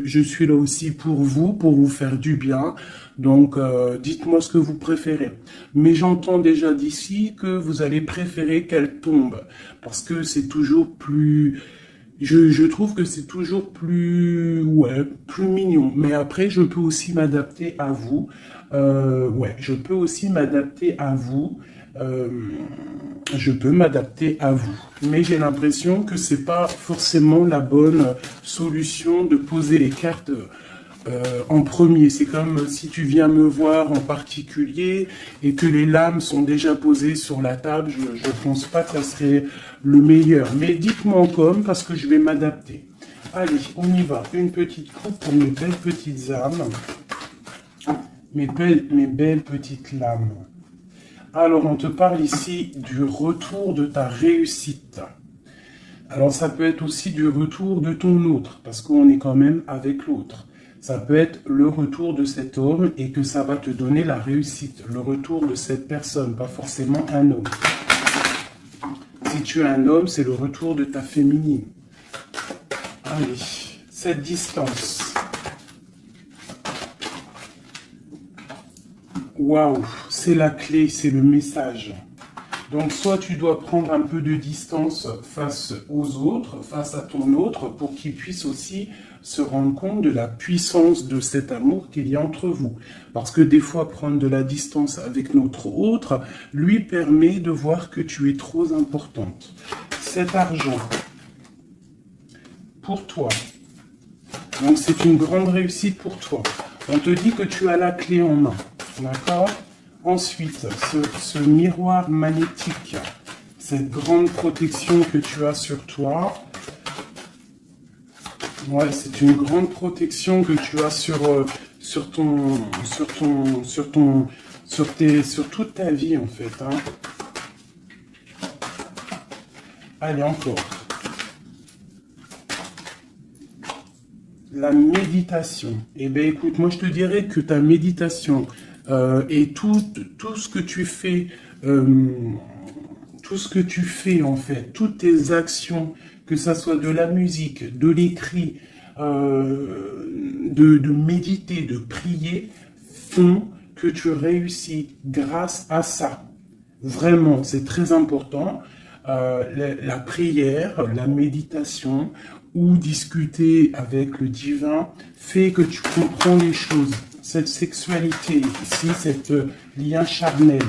Je suis là aussi pour vous faire du bien. Donc, dites-moi ce que vous préférez. Mais j'entends déjà d'ici que vous allez préférer qu'elle tombe. Parce que c'est toujours plus... je trouve que c'est toujours plus... Ouais, plus mignon. Mais après, je peux aussi m'adapter à vous. Ouais, je peux aussi m'adapter à vous. Euh, je peux m'adapter à vous. Mais j'ai l'impression que c'est pas forcément la bonne solution de poser les cartes en premier. C'est comme si tu viens me voir en particulier et que les lames sont déjà posées sur la table. Je ne pense pas que ça serait le meilleur. Mais dites-moi comme parce que je vais m'adapter. Allez, on y va. Une petite coupe pour mes belles petites âmes. Mes belles petites lames. Alors, on te parle ici du retour de ta réussite. Alors, ça peut être aussi du retour de ton autre, parce qu'on est quand même avec l'autre. Ça peut être le retour de cet homme et que ça va te donner la réussite. Le retour de cette personne, pas forcément un homme. Si tu es un homme, c'est le retour de ta féminine. Allez, cette distance. Waouh, c'est la clé, c'est le message. Donc, soit tu dois prendre un peu de distance face aux autres, face à ton autre, pour qu'il puisse aussi se rendre compte de la puissance de cet amour qu'il y a entre vous. Parce que des fois, prendre de la distance avec notre autre lui permet de voir que tu es trop importante. Cet argent, pour toi, donc c'est une grande réussite pour toi. On te dit que tu as la clé en main. D'accord? Ensuite, ce miroir magnétique, cette grande protection que tu as sur toi, ouais, c'est une grande protection que tu as sur toute ta vie en fait. Hein. Allez, encore. La méditation. Eh bien, écoute, moi je te dirais que ta méditation et tout ce que tu fais, en fait, toutes tes actions, que ça soit de la musique, de l'écrit, de méditer, de prier, font que tu réussis grâce à ça. Vraiment, c'est très important. La prière, la méditation ou discuter avec le divin fait que tu comprends les choses. Cette sexualité ici, cet lien charnel.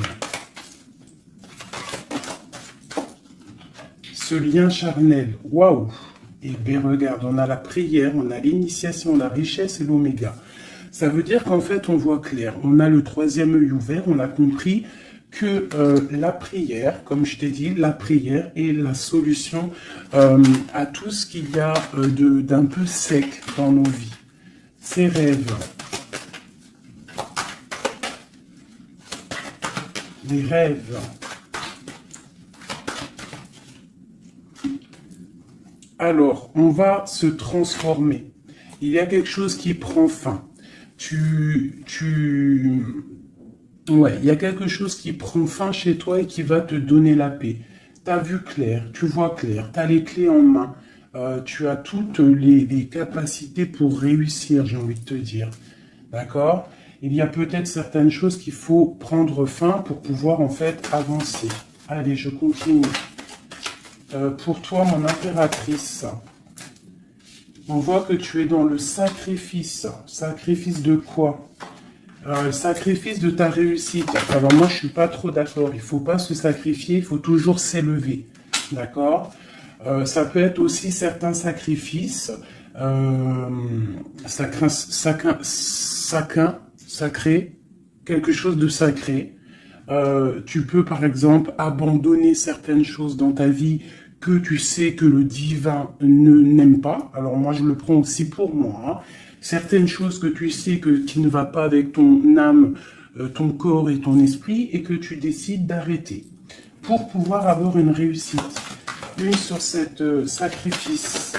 Ce lien charnel, waouh! Et bien regarde, on a la prière, on a l'initiation, la richesse et l'oméga. Ça veut dire qu'en fait, on voit clair. On a le troisième œil ouvert, on a compris que la prière, comme je t'ai dit, la prière est la solution à tout ce qu'il y a d'un peu sec dans nos vies. Ces rêves, les rêves, alors on va se transformer. Il y a quelque chose qui prend fin. Ouais, il y a quelque chose qui prend fin chez toi et qui va te donner la paix. Tu as vu clair, tu vois clair, tu as les clés en main, tu as toutes les capacités pour réussir, j'ai envie de te dire. D'accord? Il y a peut-être certaines choses qu'il faut prendre fin pour pouvoir en fait avancer. Allez, je continue. Pour toi, mon impératrice, on voit que tu es dans le sacrifice. Sacrifice de quoi? Le sacrifice de ta réussite. Alors moi, je suis pas trop d'accord. Il ne faut pas se sacrifier, il faut toujours s'élever. D'accord? Ça peut être aussi certains sacrifices sacré, quelque chose de sacré. Tu peux par exemple abandonner certaines choses dans ta vie que tu sais que le divin n'aime pas. Alors moi je le prends aussi pour moi. Hein. Certaines choses que tu sais qui ne va pas avec ton âme, ton corps et ton esprit et que tu décides d'arrêter pour pouvoir avoir une réussite. Une sur cette sacrifice.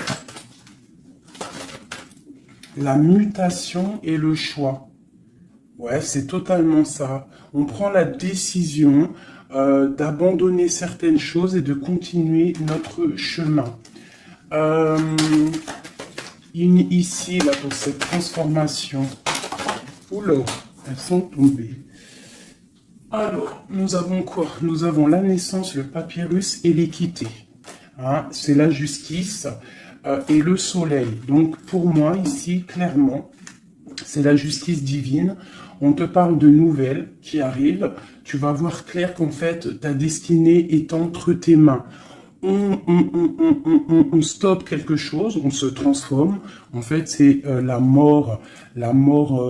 La mutation et le choix. Ouais, c'est totalement ça. On prend la décision d'abandonner certaines choses et de continuer notre chemin. ici, là, pour cette transformation. Oula, elles sont tombées. Alors, nous avons quoi? Nous avons la naissance, le papyrus et l'équité. Hein, c'est la justice et le soleil. Donc, pour moi, ici, clairement, c'est la justice divine. On te parle de nouvelles qui arrivent. Tu vas voir clair qu'en fait, ta destinée est entre tes mains. On stoppe quelque chose, on se transforme. En fait, c'est la mort. La mort,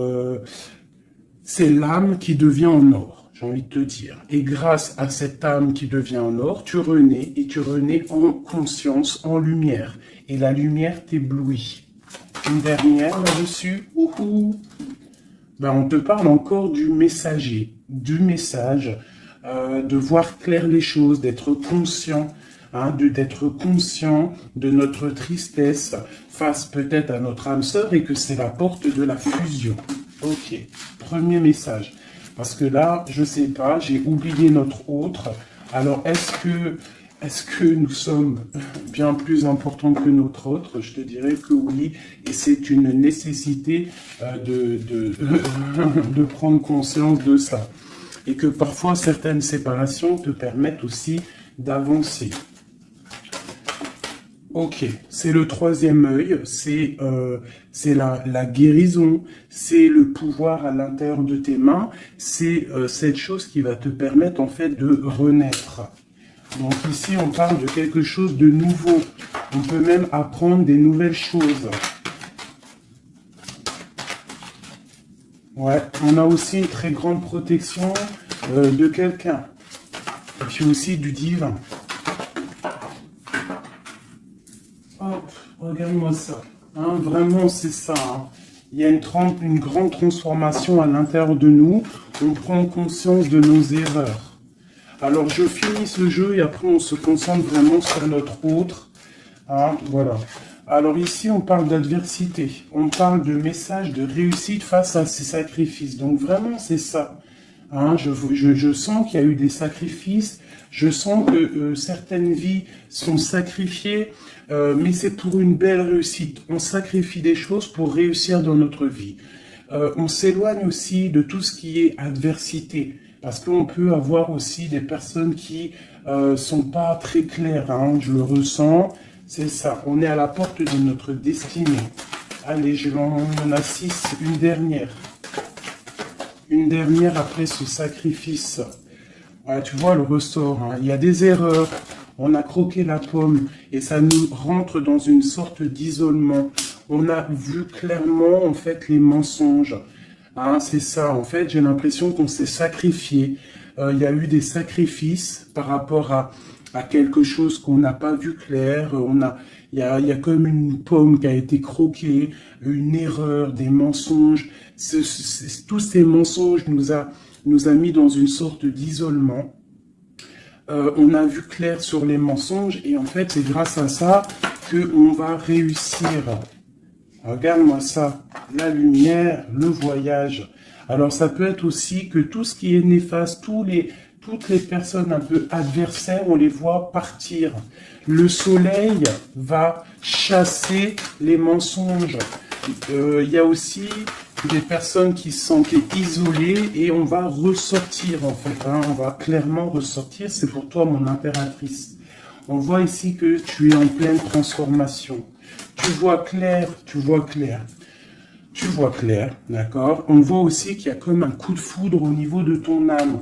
c'est l'âme qui devient en or, j'ai envie de te dire. Et grâce à cette âme qui devient en or, tu renais et tu renais en conscience, en lumière. Et la lumière t'éblouit. Une dernière là-dessus. Ben, on te parle encore du messager, du message, de voir clair les choses, d'être conscient, hein, d'être conscient de notre tristesse face peut-être à notre âme sœur et que c'est la porte de la fusion. Ok, premier message. Parce que là, je sais pas, j'ai oublié notre autre. Alors, est-ce que nous sommes bien plus importants que notre autre? Je te dirais que oui, et c'est une nécessité de prendre conscience de ça. Et que parfois, certaines séparations te permettent aussi d'avancer. Ok, c'est le troisième œil, c'est la guérison, c'est le pouvoir à l'intérieur de tes mains, c'est cette chose qui va te permettre en fait de renaître. Donc ici, on parle de quelque chose de nouveau. On peut même apprendre des nouvelles choses. Ouais, on a aussi une très grande protection de quelqu'un. Et puis aussi du divin. Hop, regarde-moi ça. Hein, vraiment, c'est ça. Hein. Il y a une grande transformation à l'intérieur de nous. On prend conscience de nos erreurs. Alors, je finis ce jeu et après, on se concentre vraiment sur notre autre. Hein, voilà. Alors ici, on parle d'adversité. On parle de message de réussite face à ces sacrifices. Donc, vraiment, c'est ça. Hein, je sens qu'il y a eu des sacrifices. Je sens que certaines vies sont sacrifiées, mais c'est pour une belle réussite. On sacrifie des choses pour réussir dans notre vie. On s'éloigne aussi de tout ce qui est adversité. Parce qu'on peut avoir aussi des personnes qui sont pas très claires, hein, je le ressens, c'est ça, on est à la porte de notre destinée. Allez, on en a 6, une dernière. Une dernière après ce sacrifice. Ouais, tu vois le ressort, hein. Il y a des erreurs, on a croqué la pomme et ça nous rentre dans une sorte d'isolement. On a vu clairement en fait les mensonges. Hein, c'est ça, en fait, j'ai l'impression qu'on s'est sacrifié. Il y a eu des sacrifices par rapport à quelque chose qu'on n'a pas vu clair. Il y a comme une pomme qui a été croquée, une erreur, des mensonges. Tous ces mensonges nous a mis dans une sorte d'isolement. On a vu clair sur les mensonges et en fait, c'est grâce à ça qu'on va réussir. Regarde-moi ça, la lumière, le voyage. Alors ça peut être aussi que tout ce qui est néfaste, toutes les personnes un peu adversaires, on les voit partir. Le soleil va chasser les mensonges. Il y a aussi des personnes qui se sentent isolées et on va ressortir en fait. Hein, on va clairement ressortir. C'est pour toi mon impératrice. On voit ici que tu es en pleine transformation. Tu vois clair, tu vois clair. Tu vois clair, d'accord? On voit aussi qu'il y a comme un coup de foudre au niveau de ton âme.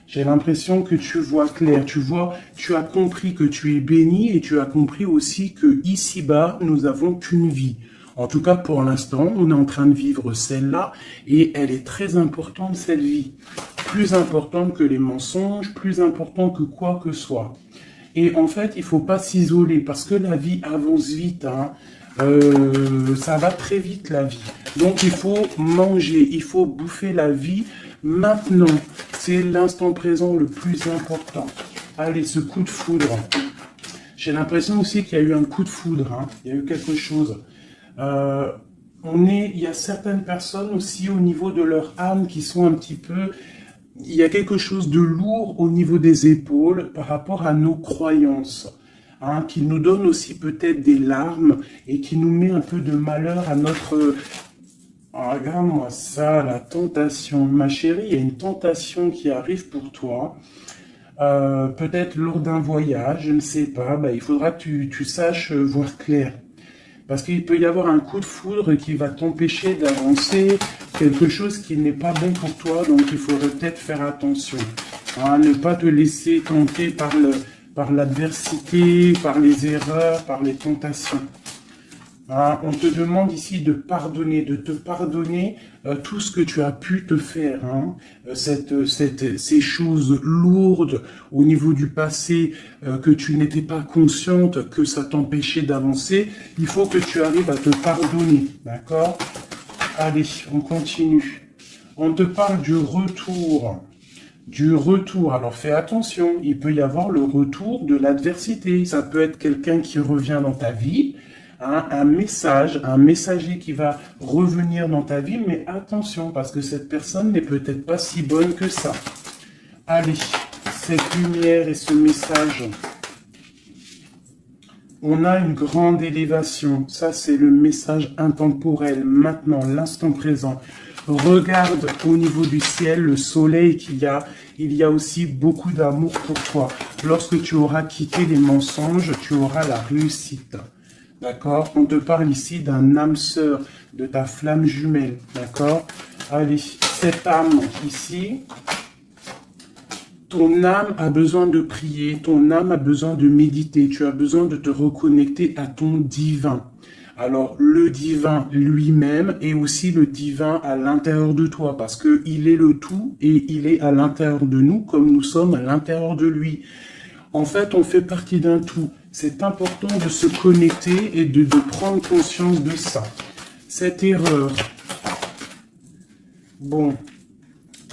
J'ai l'impression que tu vois clair, tu as compris que tu es béni et tu as compris aussi que ici-bas, nous n'avons qu'une vie. En tout cas, pour l'instant, on est en train de vivre celle-là et elle est très importante, cette vie. Plus importante que les mensonges, plus importante que quoi que soit. Et en fait, il faut pas s'isoler parce que la vie avance vite. Hein. Ça va très vite la vie. Donc il faut manger, il faut bouffer la vie maintenant. C'est l'instant présent le plus important. Allez, ce coup de foudre. J'ai l'impression aussi qu'il y a eu un coup de foudre. Hein. Il y a eu quelque chose. Il y a certaines personnes aussi au niveau de leur âme qui sont un petit peu... Il y a quelque chose de lourd au niveau des épaules par rapport à nos croyances. hein, qui nous donne aussi peut-être des larmes et qui nous met un peu de malheur à notre... Ah, regarde-moi ça, la tentation. Ma chérie, il y a une tentation qui arrive pour toi. Peut-être lors d'un voyage, je ne sais pas. Bah, il faudra que tu saches voir clair. Parce qu'il peut y avoir un coup de foudre qui va t'empêcher d'avancer, quelque chose qui n'est pas bon pour toi, donc il faudrait peut-être faire attention. Hein, ne pas te laisser tenter par l'adversité, par les erreurs, par les tentations. Hein, on te demande ici de pardonner, de te pardonner tout ce que tu as pu te faire, hein, ces choses lourdes au niveau du passé que tu n'étais pas consciente, que ça t'empêchait d'avancer. Il faut que tu arrives à te pardonner, d'accord? Allez, on continue. On te parle du retour. Du retour. Alors fais attention, il peut y avoir le retour de l'adversité. Ça peut être quelqu'un qui revient dans ta vie, hein, un messager qui va revenir dans ta vie, mais attention, parce que cette personne n'est peut-être pas si bonne que ça. Allez, cette lumière et ce message. On a une grande élévation. Ça, c'est le message intemporel. Maintenant, l'instant présent. Regarde au niveau du ciel, le soleil qu'il y a. Il y a aussi beaucoup d'amour pour toi. Lorsque tu auras quitté les mensonges, tu auras la réussite. D'accord? On te parle ici d'un âme sœur, de ta flamme jumelle. D'accord? Allez, cette âme ici, ton âme a besoin de prier, ton âme a besoin de méditer, tu as besoin de te reconnecter à ton divin. Alors, le divin lui-même et aussi le divin à l'intérieur de toi, parce que il est le tout et il est à l'intérieur de nous comme nous sommes à l'intérieur de lui. En fait, on fait partie d'un tout. C'est important de se connecter et de prendre conscience de ça. Cette erreur. Bon,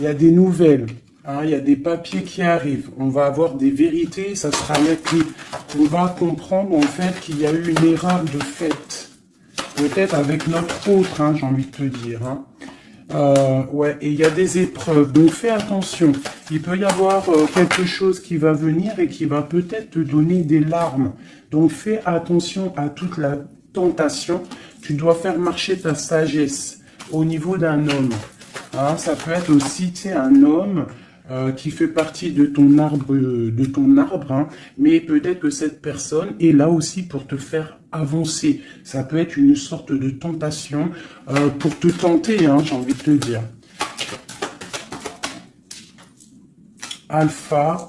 il y a des nouvelles. Hein, il y a des papiers qui arrivent. On va avoir des vérités. Ça sera là qu'on va comprendre en fait qu'il y a eu une erreur de fait. Peut-être avec notre autre, hein, j'ai envie de te dire. Hein. Ouais, et il y a des épreuves, donc fais attention. Il peut y avoir quelque chose qui va venir et qui va peut-être te donner des larmes. Donc fais attention à toute la tentation. Tu dois faire marcher ta sagesse au niveau d'un homme. Hein, ça peut être aussi, tu sais, un homme qui fait partie de ton arbre, hein, mais peut-être que cette personne est là aussi pour te faire avancer. Ça peut être une sorte de tentation pour te tenter, hein, j'ai envie de te dire. Alpha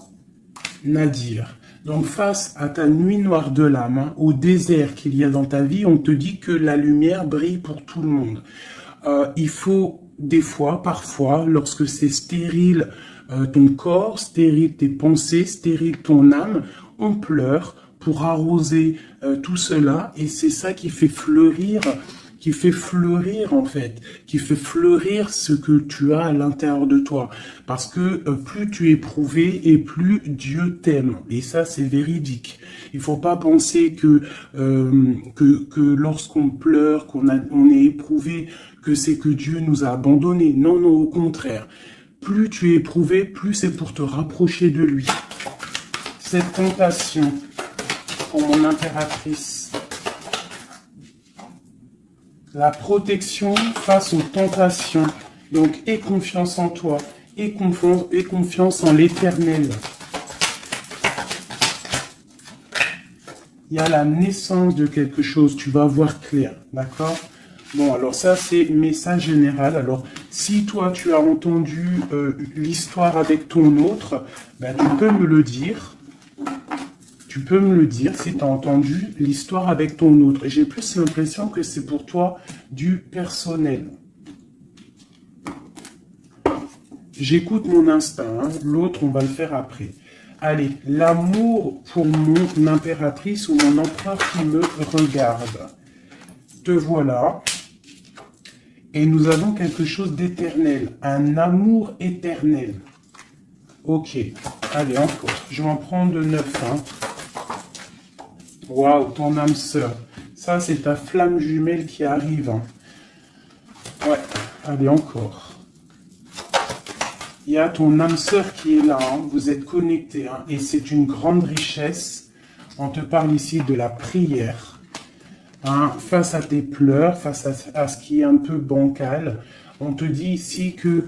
Nadir. Donc face à ta nuit noire de l'âme, hein, au désert qu'il y a dans ta vie, on te dit que la lumière brille pour tout le monde. Il faut des fois, parfois, lorsque c'est stérile, ton corps, stérile tes pensées, stérile ton âme, on pleure pour arroser tout cela, et c'est ça qui fait fleurir en fait, qui fait fleurir ce que tu as à l'intérieur de toi. Parce que plus tu es éprouvé et plus Dieu t'aime. Et ça, c'est véridique. Il faut pas penser que lorsqu'on pleure, on est éprouvé, que c'est que Dieu nous a abandonnés. Non, non, au contraire. Plus tu es éprouvé, plus c'est pour te rapprocher de lui. Cette tentation, pour mon impératrice, la protection face aux tentations. Donc, aie confiance en toi, aie confiance en l'Éternel. Il y a la naissance de quelque chose, tu vas voir clair, d'accord? Bon, alors ça, c'est message général. Alors, si toi, tu as entendu l'histoire avec ton autre, ben, tu peux me le dire. Tu peux me le dire si tu as entendu l'histoire avec ton autre. Et j'ai plus l'impression que c'est pour toi du personnel. J'écoute mon instinct. Hein. L'autre, on va le faire après. Allez, l'amour pour mon impératrice ou mon empereur qui me regarde. Te voilà. Et nous avons quelque chose d'éternel. Un amour éternel. Ok. Allez, encore. Je vais en prendre 9. Hein. Waouh, ton âme sœur. Ça, c'est ta flamme jumelle qui arrive. Hein. Ouais, allez, encore. Il y a ton âme sœur qui est là. Hein. Vous êtes connectés. Hein. Et c'est une grande richesse. On te parle ici de la prière. Hein, face à tes pleurs, face à ce qui est un peu bancal, on te dit ici que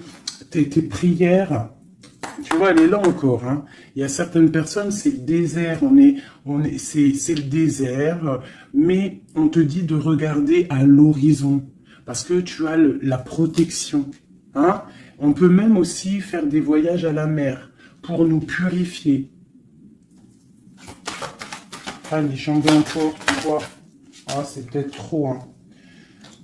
tes prières, tu vois, elle est là encore. Hein. Il y a certaines personnes, c'est le désert, c'est le désert, mais on te dit de regarder à l'horizon, parce que tu as la protection. Hein. On peut même aussi faire des voyages à la mer pour nous purifier. Allez, j'en vais encore, tu vois. Ah, c'est peut-être trop, hein.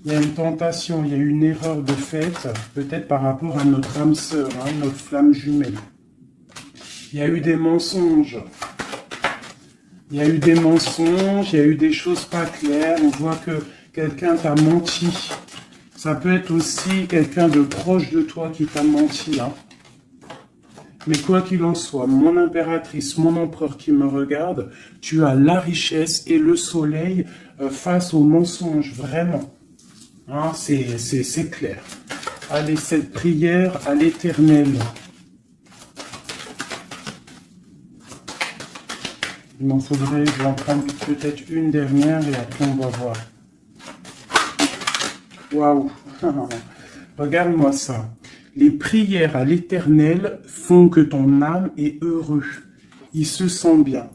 Il y a une tentation, il y a une erreur de fait, peut-être par rapport à notre âme sœur, hein, notre flamme jumelle. Il y a eu des mensonges. Il y a eu des mensonges, il y a eu des choses pas claires. On voit que quelqu'un t'a menti. Ça peut être aussi quelqu'un de proche de toi qui t'a menti, hein. Mais quoi qu'il en soit, mon impératrice, mon empereur qui me regarde, tu as la richesse et le soleil face aux mensonges, vraiment. Hein, c'est clair. Allez, cette prière à l'Éternel. Il m'en faudrait, je vais en prendre peut-être une dernière et après on va voir. Waouh. Regarde-moi ça. Les prières à l'Éternel font que ton âme est heureux. Il se sent bien.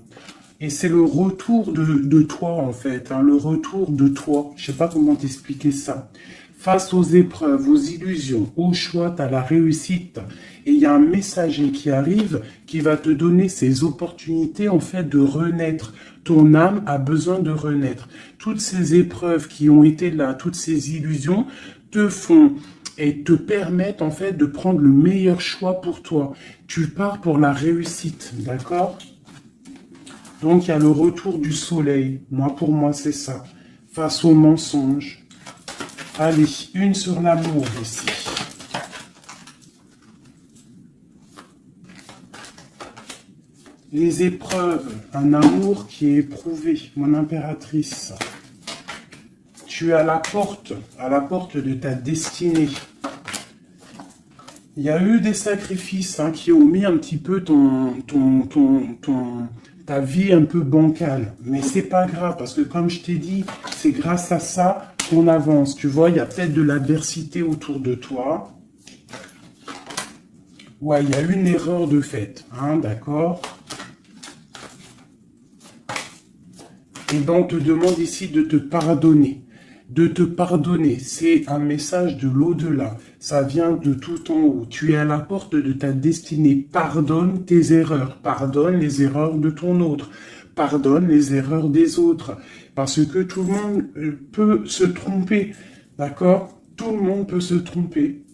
Et c'est le retour de toi, en fait. Hein, le retour de toi. Je sais pas comment t'expliquer ça. Face aux épreuves, aux illusions, au choix, tu as la réussite. Et il y a un messager qui arrive qui va te donner ces opportunités, en fait, de renaître. Ton âme a besoin de renaître. Toutes ces épreuves qui ont été là, toutes ces illusions te font et te permettent, en fait, de prendre le meilleur choix pour toi. Tu pars pour la réussite, d'accord ? Donc, il y a le retour du soleil. Pour moi, c'est ça. Face aux mensonges. Allez, une sur l'amour ici. Les épreuves, un amour qui est éprouvé, mon impératrice. Tu es à la porte de ta destinée. Il y a eu des sacrifices qui ont mis un petit peu ta vie un peu bancale. Mais c'est pas grave, parce que comme je t'ai dit, c'est grâce à ça qu'on avance. Tu vois, il y a peut-être de l'adversité autour de toi. Ouais, il y a une erreur de fait, d'accord ? Et ben, on te demande ici de te pardonner. De te pardonner, c'est un message de l'au-delà. Ça vient de tout en haut. Tu es à la porte de ta destinée. Pardonne tes erreurs. Pardonne les erreurs de ton autre. Pardonne les erreurs des autres. Parce que tout le monde peut se tromper. D'accord ? Tout le monde peut se tromper.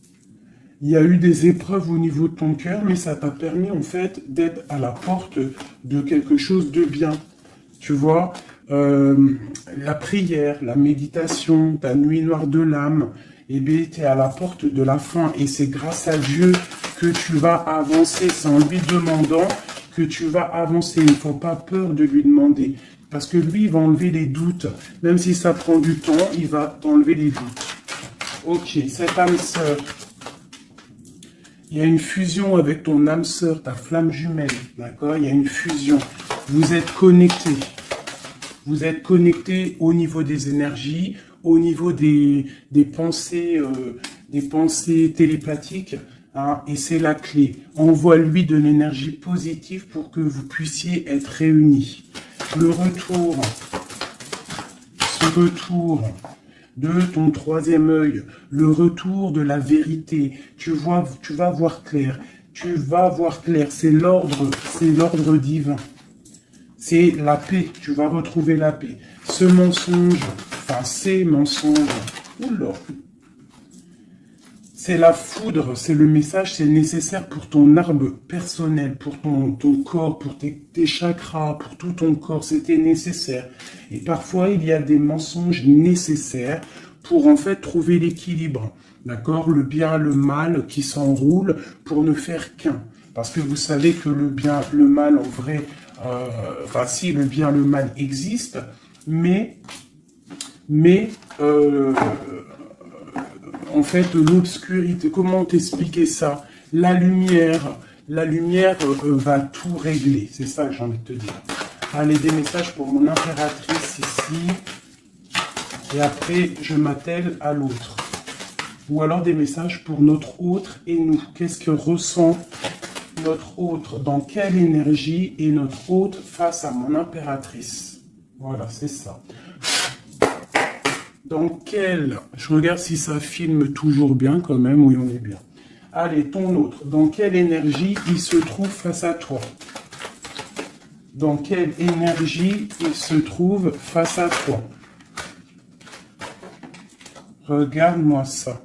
Il y a eu des épreuves au niveau de ton cœur, mais ça t'a permis en fait d'être à la porte de quelque chose de bien. Tu vois, la prière, la méditation, ta nuit noire de l'âme, eh bien, tu es à la porte de la fin. Et c'est grâce à Dieu que tu vas avancer. C'est en lui demandant que tu vas avancer. Il ne faut pas peur de lui demander. Parce que lui, il va enlever les doutes. Même si ça prend du temps, il va t'enlever les doutes. Ok, cette âme sœur. Il y a une fusion avec ton âme sœur, ta flamme jumelle. D'accord ? Il y a une fusion. Vous êtes connectés. Vous êtes connectés au niveau des énergies, au niveau des pensées télépathiques. Et c'est la clé. Envoie-lui de l'énergie positive pour que vous puissiez être réunis. Le retour, ce retour de ton troisième œil, le retour de la vérité. Tu vas voir clair. Tu vas voir clair. C'est l'ordre divin. C'est la paix. Tu vas retrouver la paix. Ce mensonge, ces mensonges, oula, c'est la foudre, c'est le message, c'est nécessaire pour ton arbre personnel, pour ton corps, pour tes chakras, pour tout ton corps, c'était nécessaire. Et parfois, il y a des mensonges nécessaires pour en fait trouver l'équilibre, d'accord ? Le bien, le mal qui s'enroule pour ne faire qu'un. Parce que vous savez que le bien, le mal en vrai, si le bien, le mal existe, mais en fait, l'obscurité, comment t'expliquer ça ? La lumière va tout régler. C'est ça que j'ai envie de te dire. Allez, des messages pour mon impératrice ici. Et après, je m'attelle à l'autre. Ou alors des messages pour notre autre et nous. Qu'est-ce que ressent notre autre? Dans quelle énergie est notre autre face à mon impératrice? Voilà, c'est ça. Dans quel... Je regarde si ça filme toujours bien quand même. Oui, on est bien. Allez, ton autre. Dans quelle énergie il se trouve face à toi? Dans quelle énergie il se trouve face à toi? Regarde-moi ça.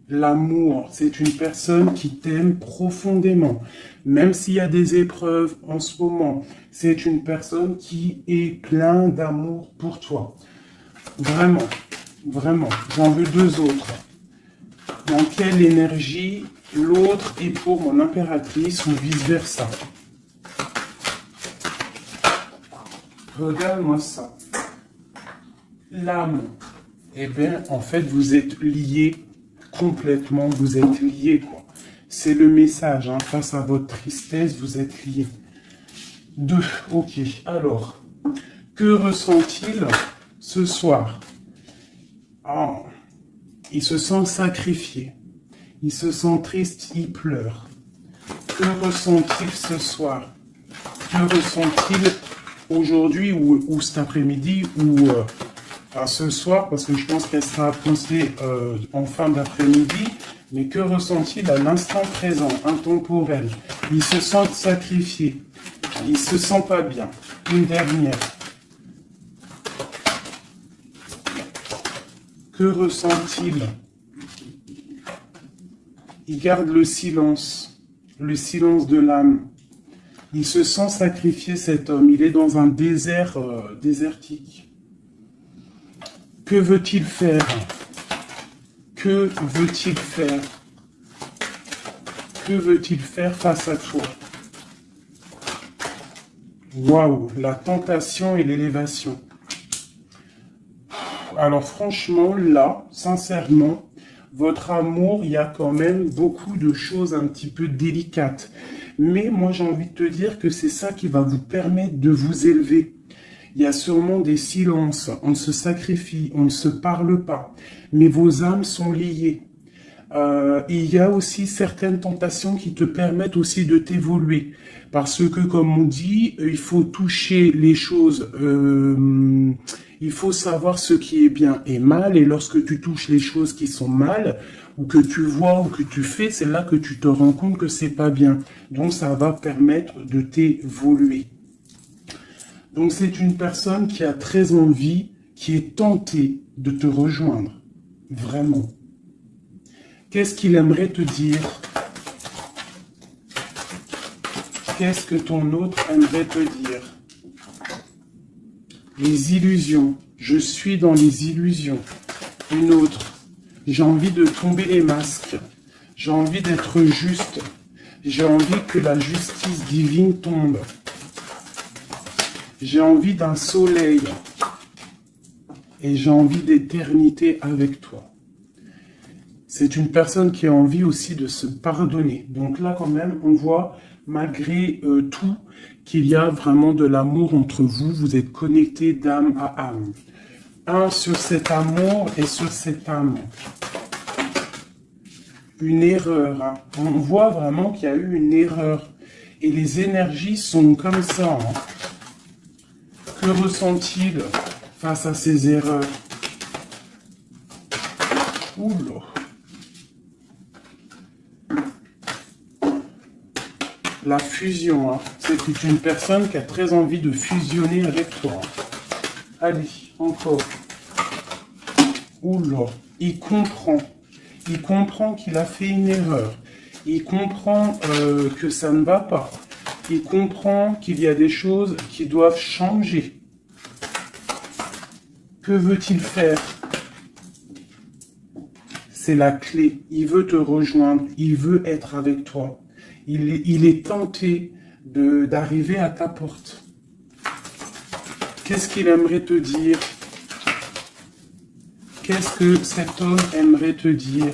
L'amour, c'est une personne qui t'aime profondément. Même s'il y a des épreuves en ce moment, c'est une personne qui est plein d'amour pour toi. Vraiment, vraiment. J'en veux deux autres. Dans quelle énergie l'autre est pour mon impératrice ou vice-versa? Regarde-moi ça. L'âme. Eh bien, en fait, vous êtes liés complètement. Vous êtes liés, quoi. C'est le message. Hein. Face à votre tristesse, vous êtes liés. 2. Ok. Alors, que ressent-il ce soir? Oh, il se sent sacrifié. Il se sent triste, il pleure. Que ressent-il ce soir? Que ressent-il aujourd'hui ou cet après-midi ou ce soir, parce que je pense qu'elle sera postée en fin d'après-midi, mais que ressent-il à l'instant présent, intemporel? Il se sent sacrifié, il se sent pas bien. Une dernière. Que ressent-il? Il garde le silence de l'âme. Il se sent sacrifié, cet homme. Il est dans un désert désertique. Que veut-il faire? Que veut-il faire? Que veut-il faire face à toi? Waouh, la tentation et l'élévation. Alors franchement, là, sincèrement, votre amour, il y a quand même beaucoup de choses un petit peu délicates. Mais moi, j'ai envie de te dire que c'est ça qui va vous permettre de vous élever. Il y a sûrement des silences, on se sacrifie, on ne se parle pas, mais vos âmes sont liées. Il y a aussi certaines tentations qui te permettent aussi de t'évoluer. Parce que, comme on dit, il faut toucher les choses, il faut savoir ce qui est bien et mal. Et lorsque tu touches les choses qui sont mal, ou que tu vois, ou que tu fais, c'est là que tu te rends compte que c'est pas bien. Donc, ça va permettre de t'évoluer. Donc, c'est une personne qui a très envie, qui est tentée de te rejoindre. Vraiment. Qu'est-ce qu'il aimerait te dire? Qu'est-ce que ton autre aimerait te dire? Les illusions. Je suis dans les illusions. Une autre. J'ai envie de tomber les masques. J'ai envie d'être juste. J'ai envie que la justice divine tombe. J'ai envie d'un soleil. Et j'ai envie d'éternité avec toi. C'est une personne qui a envie aussi de se pardonner. Donc là, quand même, on voit, malgré tout, qu'il y a vraiment de l'amour entre vous. Vous êtes connectés d'âme à âme. Un sur cet amour et sur cette âme. Une erreur. Hein. On voit vraiment qu'il y a eu une erreur. Et les énergies sont comme ça. Hein. Que ressent-il face à ces erreurs? Oula. La fusion, hein. C'est une personne qui a très envie de fusionner avec toi. Allez, encore. Oula, il comprend. Il comprend qu'il a fait une erreur. Il comprend que ça ne va pas. Il comprend qu'il y a des choses qui doivent changer. Que veut-il faire? C'est la clé. Il veut te rejoindre. Il veut être avec toi. Il est tenté d'arriver à ta porte. Qu'est-ce qu'il aimerait te dire? Qu'est-ce que cet homme aimerait te dire?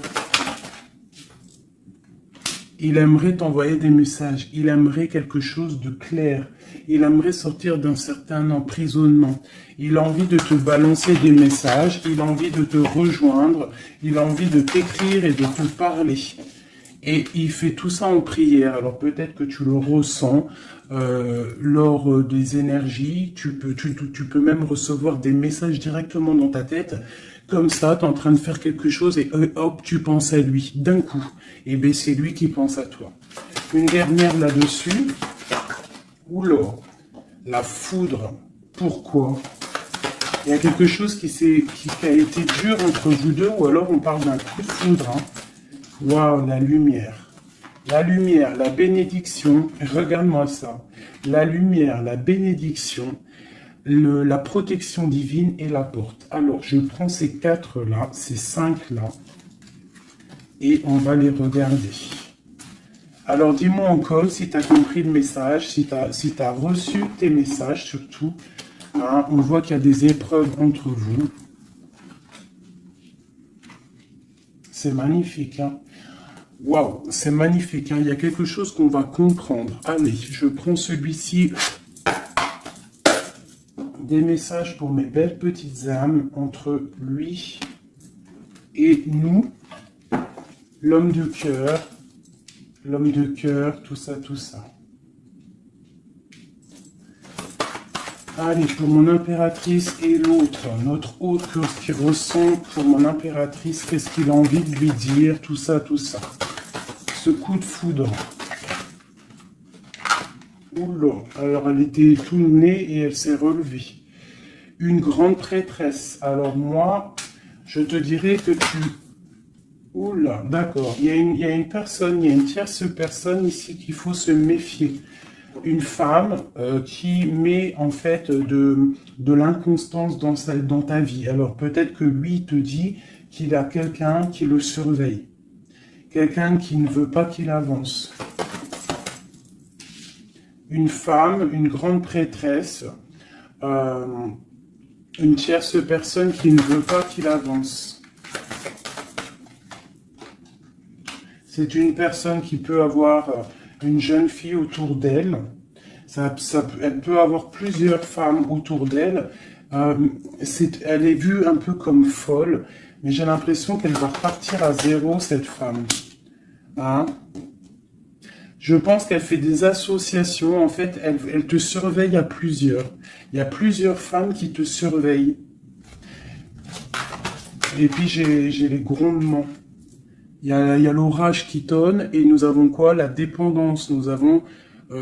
Il aimerait t'envoyer des messages. Il aimerait quelque chose de clair. Il aimerait sortir d'un certain emprisonnement. Il a envie de te balancer des messages, il a envie de te rejoindre, il a envie de t'écrire et de te parler. Et il fait tout ça en prière. Alors peut-être que tu le ressens lors des énergies. Tu peux même recevoir des messages directement dans ta tête. Comme ça, tu es en train de faire quelque chose et hop, tu penses à lui d'un coup. Et bien c'est lui qui pense à toi. Une dernière là-dessus. Oula, la foudre. Pourquoi? Il y a quelque chose qui a été dur entre vous deux, ou alors on parle d'un coup de foudre. Hein. Waouh, la lumière, la bénédiction, regarde-moi ça. La lumière, la bénédiction, la protection divine et la porte. Alors, je prends ces 4 là, ces 5 là, et on va les regarder. Alors, dis-moi encore si tu as compris le message, si tu as reçu tes messages surtout. Hein, on voit qu'il y a des épreuves entre vous. C'est magnifique, hein? Waouh, c'est magnifique, hein? Il y a quelque chose qu'on va comprendre. Allez, je prends celui-ci. Des messages pour mes belles petites âmes entre lui et nous. L'homme de cœur, tout ça, tout ça. Allez, pour mon impératrice et l'autre, notre autre qui ressent pour mon impératrice, qu'est-ce qu'il a envie de lui dire, tout ça, tout ça. Ce coup de foudre. Oula, alors elle était tout née et elle s'est relevée. Une grande prêtresse. Alors moi, je te dirais que tu... Oula, d'accord. Il y a une personne, il y a une tierce personne ici qu'il faut se méfier. Une femme qui met en fait de l'inconstance dans ta vie. Alors peut-être que lui te dit qu'il a quelqu'un qui le surveille. Quelqu'un qui ne veut pas qu'il avance. Une femme, une grande prêtresse, une tierce personne qui ne veut pas qu'il avance. C'est une personne qui peut avoir une jeune fille autour d'elle. Elle peut avoir plusieurs femmes autour d'elle. Elle est vue un peu comme folle, mais j'ai l'impression qu'elle va repartir à zéro, cette femme. Hein? Je pense qu'elle fait des associations. En fait, elle te surveille à plusieurs. Il y a plusieurs femmes qui te surveillent. Et puis, j'ai les grondements. Il y a l'orage qui tonne et nous avons quoi? La dépendance. Nous avons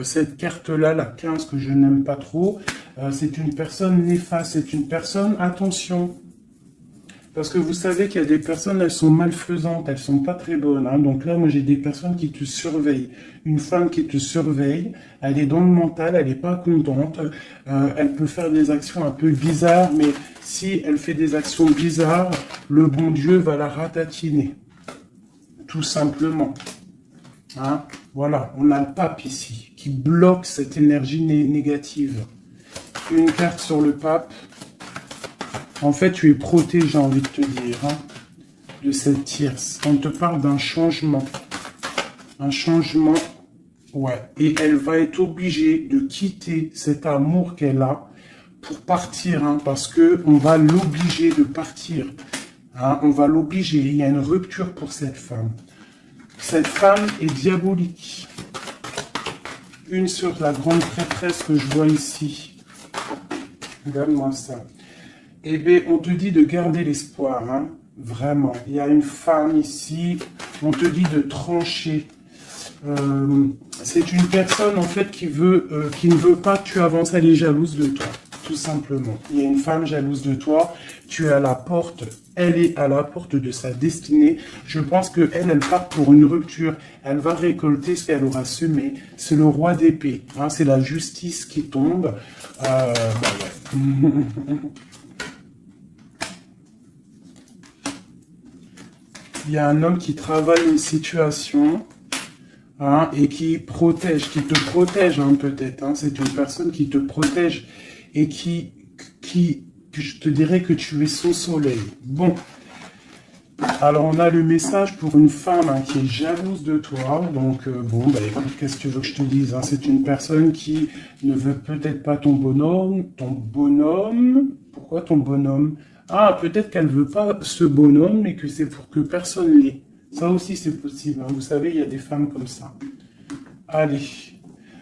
cette carte-là, la 15, que je n'aime pas trop. C'est une personne néfaste. C'est une personne, attention. Parce que vous savez qu'il y a des personnes, elles sont malfaisantes, elles sont pas très bonnes. Hein. Donc là, moi, j'ai des personnes qui te surveillent. Une femme qui te surveille, elle est dans le mental, elle n'est pas contente. Elle peut faire des actions un peu bizarres, mais si elle fait des actions bizarres, le bon Dieu va la ratatiner. Tout simplement. Hein? Voilà, on a le pape ici, qui bloque cette énergie négative. Une carte sur le pape. En fait, tu es protégé, j'ai envie de te dire, hein, de cette tierce. On te parle d'un changement. Un changement, ouais. Et elle va être obligée de quitter cet amour qu'elle a pour partir, hein, parce que on va l'obliger de partir. Hein, on va l'obliger. Il y a une rupture pour cette femme. Cette femme est diabolique. Une sur la grande prêtresse que je vois ici. Regarde-moi ça. Eh bien, on te dit de garder l'espoir, hein, vraiment. Il y a une femme ici, on te dit de trancher. C'est une personne, en fait, qui ne veut pas que tu avances, elle est jalouse de toi, tout simplement. Il y a une femme jalouse de toi, tu es à la porte, elle est à la porte de sa destinée. Je pense qu'elle, elle part pour une rupture, elle va récolter ce qu'elle aura semé. C'est le roi d'épée, hein, c'est la justice qui tombe. Bah ouais. Il y a un homme qui travaille une situation, hein, et qui te protège, hein, peut-être. Hein, c'est une personne qui te protège et que je te dirais que tu es son soleil. Bon, Alors, on a le message pour une femme hein, qui est jalouse de toi. Donc, bon, bah écoute, qu'est-ce que tu veux que je te dise hein? C'est une personne qui ne veut peut-être pas ton bonhomme. Ton bonhomme? Pourquoi ton bonhomme? Ah, peut-être qu'elle veut pas ce bonhomme, mais que c'est pour que personne l'ait. Ça aussi, c'est possible. Hein. Vous savez, il y a des femmes comme ça. Allez.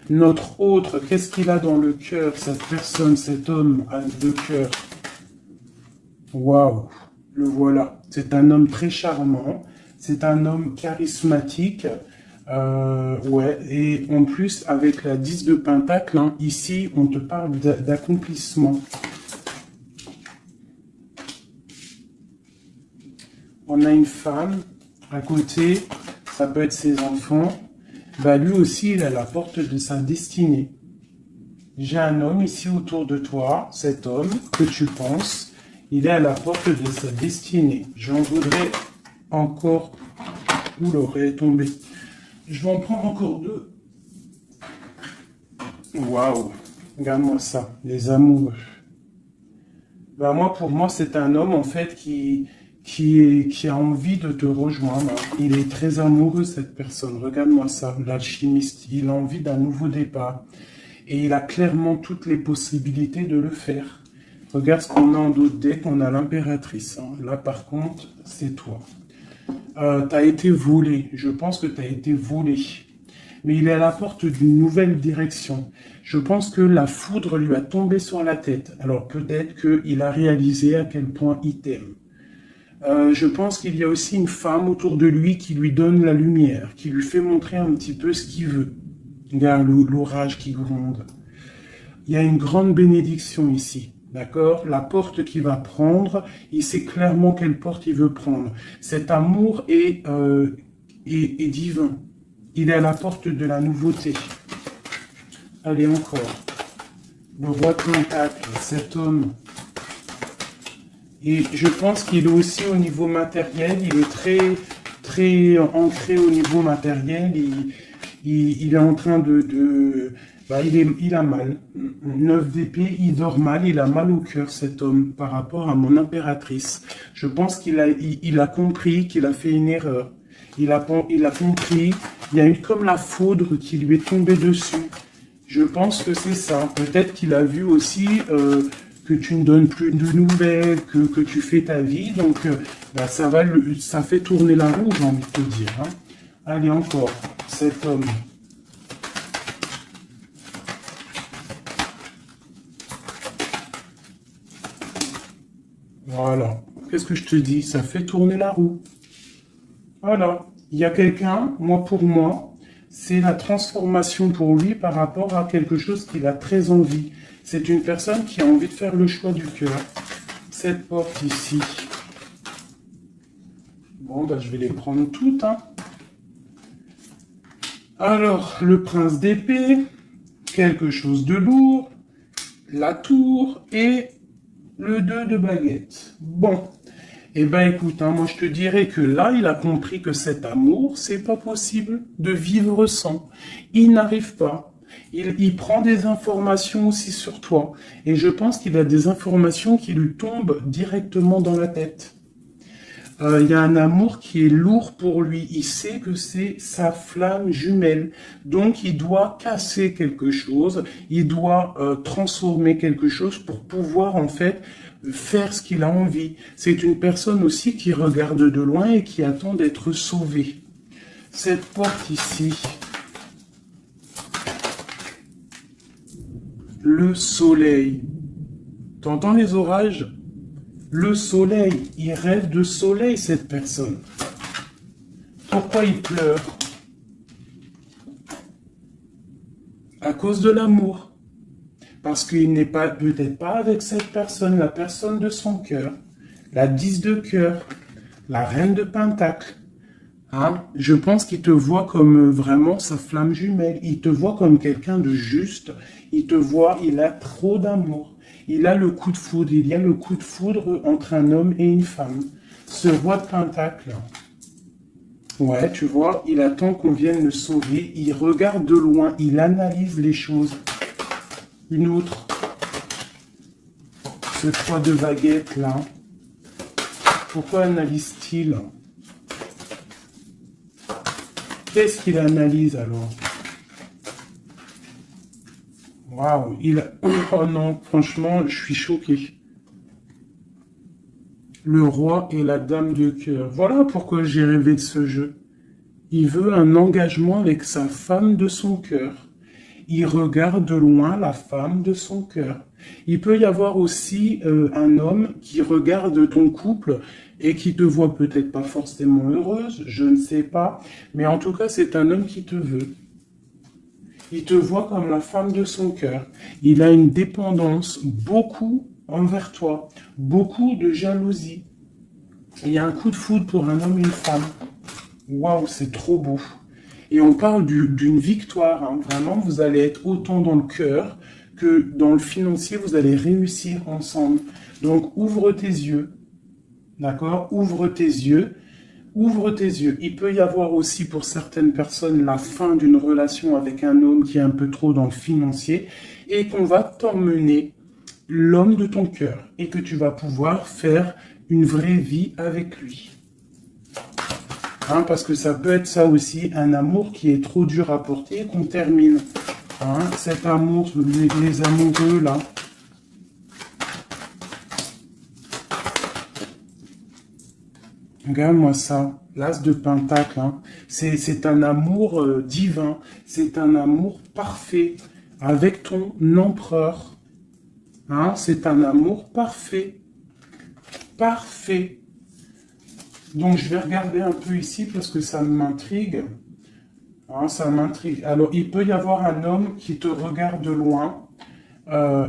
Notre autre, qu'est-ce qu'il a dans le cœur, cette personne, cet homme a le cœur? Waouh, le voilà. C'est un homme très charmant, c'est un homme charismatique, ouais, et en plus, avec la 10 de Pentacle, hein, ici, on te parle d'accomplissement. On a une femme à côté, ça peut être ses enfants. Bah lui aussi, il est à la porte de sa destinée. J'ai un homme ici autour de toi, cet homme que tu penses, il est à la porte de sa destinée. J'en voudrais encore... Où l'aurait tombé? Je vais en prendre encore deux. Waouh, regarde-moi ça, les amoureux. Bah moi, pour moi, c'est un homme en fait qui a envie de te rejoindre. Il est très amoureux, cette personne. Regarde-moi ça, l'alchimiste. Il a envie d'un nouveau départ. Et il a clairement toutes les possibilités de le faire. Regarde ce qu'on a en d'autres decks. On a l'impératrice. Hein. Là, par contre, c'est toi. T'as été volé. Je pense que t'as été volé. Mais il est à la porte d'une nouvelle direction. Je pense que la foudre lui a tombé sur la tête. Alors peut-être qu'il a réalisé à quel point il t'aime. Je pense qu'il y a aussi une femme autour de lui qui lui donne la lumière, qui lui fait montrer un petit peu ce qu'il veut. Regarde l'orage qui gronde. Il y a une grande bénédiction ici. D'accord? La porte qu'il va prendre, il sait clairement quelle porte il veut prendre. Cet amour est divin. Il est à la porte de la nouveauté. Allez, encore. Le roi de Pentacle, cet homme. Et je pense qu'il est aussi au niveau matériel. Il est très ancré au niveau matériel. Il est en train bah, il a mal. 9 d'épée, il dort mal, il a mal au cœur, cet homme, par rapport à mon impératrice. Je pense qu'il a compris qu'il a fait une erreur. Il a compris, il y a eu comme la foudre qui lui est tombée dessus. Je pense que c'est ça. Peut-être qu'il a vu aussi que tu ne donnes plus de nouvelles, que tu fais ta vie. Donc, bah, ça fait tourner la roue, j'ai envie de te dire. Hein. Allez, encore, cet homme. Voilà. Qu'est-ce que je te dis? Ça fait tourner la roue. Voilà. Il y a quelqu'un, pour moi, c'est la transformation pour lui par rapport à quelque chose qu'il a très envie. C'est une personne qui a envie de faire le choix du cœur. Cette porte ici. Bon, bah, je vais les prendre toutes. Hein. Alors, le prince d'épée, quelque chose de lourd, la tour et le 2 de baguette. Bon. Eh ben écoute, hein, moi je te dirais que là, il a compris que cet amour, c'est pas possible de vivre sans. Il n'arrive pas. Il prend des informations aussi sur toi. Et je pense qu'il a des informations qui lui tombent directement dans la tête. Il y a un amour qui est lourd pour lui. Il sait que c'est sa flamme jumelle. Donc, il doit casser quelque chose. Il doit transformer quelque chose pour pouvoir, en fait, faire ce qu'il a envie. C'est une personne aussi qui regarde de loin et qui attend d'être sauvée. Cette porte ici, le soleil. T'entends les orages? Le soleil, il rêve de soleil, cette personne. Pourquoi il pleure? À cause de l'amour. Parce qu'il n'est pas peut-être pas avec cette personne, la personne de son cœur, la 10 de cœur, la reine de Pentacle. Hein? Je pense qu'il te voit comme vraiment sa flamme jumelle. Il te voit comme quelqu'un de juste. Il te voit, il a trop d'amour. Il a le coup de foudre. Il y a le coup de foudre entre un homme et une femme. Ce roi de Pentacle. Ouais, tu vois, il attend qu'on vienne le sauver. Il regarde de loin. Il analyse les choses. Une autre. Ce 3 de baguette là. Pourquoi analyse-t-il? Qu'est-ce qu'il analyse alors? Waouh, oh non, franchement, je suis choqué. Le roi et la dame de cœur. Voilà pourquoi j'ai rêvé de ce jeu. Il veut un engagement avec sa femme de son cœur. Il regarde de loin la femme de son cœur. Il peut y avoir aussi un homme qui regarde ton couple et qui te voit peut-être pas forcément heureuse, je ne sais pas, mais en tout cas c'est un homme qui te veut. Il te voit comme la femme de son cœur. Il a une dépendance beaucoup envers toi, beaucoup de jalousie. Il y a un coup de foudre pour un homme et une femme. Waouh, c'est trop beau. Et on parle d'une victoire, hein. Vraiment, vous allez être autant dans le cœur que dans le financier, vous allez réussir ensemble. Donc, ouvre tes yeux, d'accord? Ouvre tes yeux, ouvre tes yeux. Il peut y avoir aussi pour certaines personnes la fin d'une relation avec un homme qui est un peu trop dans le financier et qu'on va t'emmener l'homme de ton cœur et que tu vas pouvoir faire une vraie vie avec lui. Hein, parce que ça peut être ça aussi, un amour qui est trop dur à porter et qu'on termine. Hein, cet amour, les amoureux là. Regarde-moi ça, l'as de pentacle. Hein. C'est un amour divin, c'est un amour parfait avec ton empereur. Hein, c'est un amour parfait. Parfait. Donc, je vais regarder un peu ici parce que ça m'intrigue. Hein, ça m'intrigue. Alors, il peut y avoir un homme qui te regarde de loin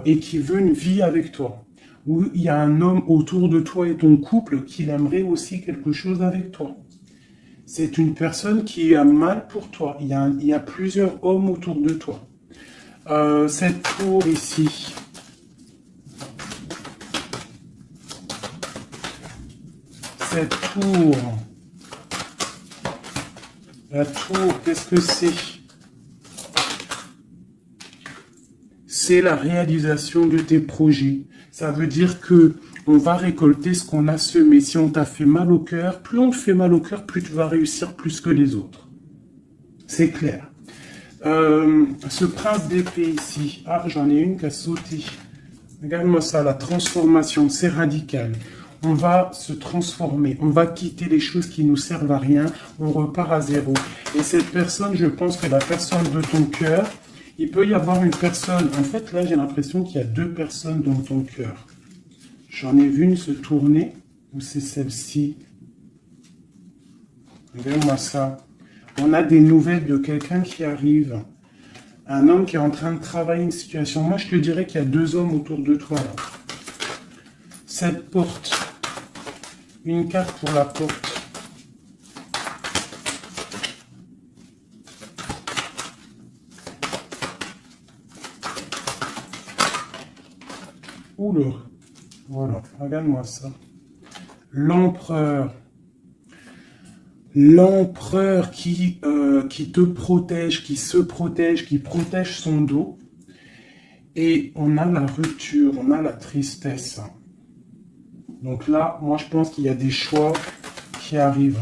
et qui veut une vie avec toi. Ou il y a un homme autour de toi et ton couple qui aimerait aussi quelque chose avec toi. C'est une personne qui a mal pour toi. Il y a plusieurs hommes autour de toi. Cette tour ici... Cette tour, la tour, qu'est-ce que c'est? C'est la réalisation de tes projets. Ça veut dire que on va récolter ce qu'on a semé. Si on t'a fait mal au cœur, plus on te fait mal au cœur, plus tu vas réussir plus que les autres. C'est clair. Ce prince d'épée ici, ah j'en ai une qui a sauté. Regarde-moi ça, la transformation, c'est radical. On va se transformer, on va quitter les choses qui nous servent à rien, on repart à zéro. Et cette personne, je pense que la personne de ton cœur, il peut y avoir une personne, en fait là j'ai l'impression qu'il y a deux personnes dans ton cœur. J'en ai vu une se tourner, ou c'est celle-ci. Regarde-moi ça. On a des nouvelles de quelqu'un qui arrive. Un homme qui est en train de travailler une situation. Moi je te dirais qu'il y a deux hommes autour de toi là. Cette porte. Une carte pour la porte. Oula. Voilà, regarde-moi ça. L'empereur. L'empereur qui te protège, qui se protège, qui protège son dos. Et on a la rupture, on a la tristesse. Donc là, moi je pense qu'il y a des choix qui arrivent.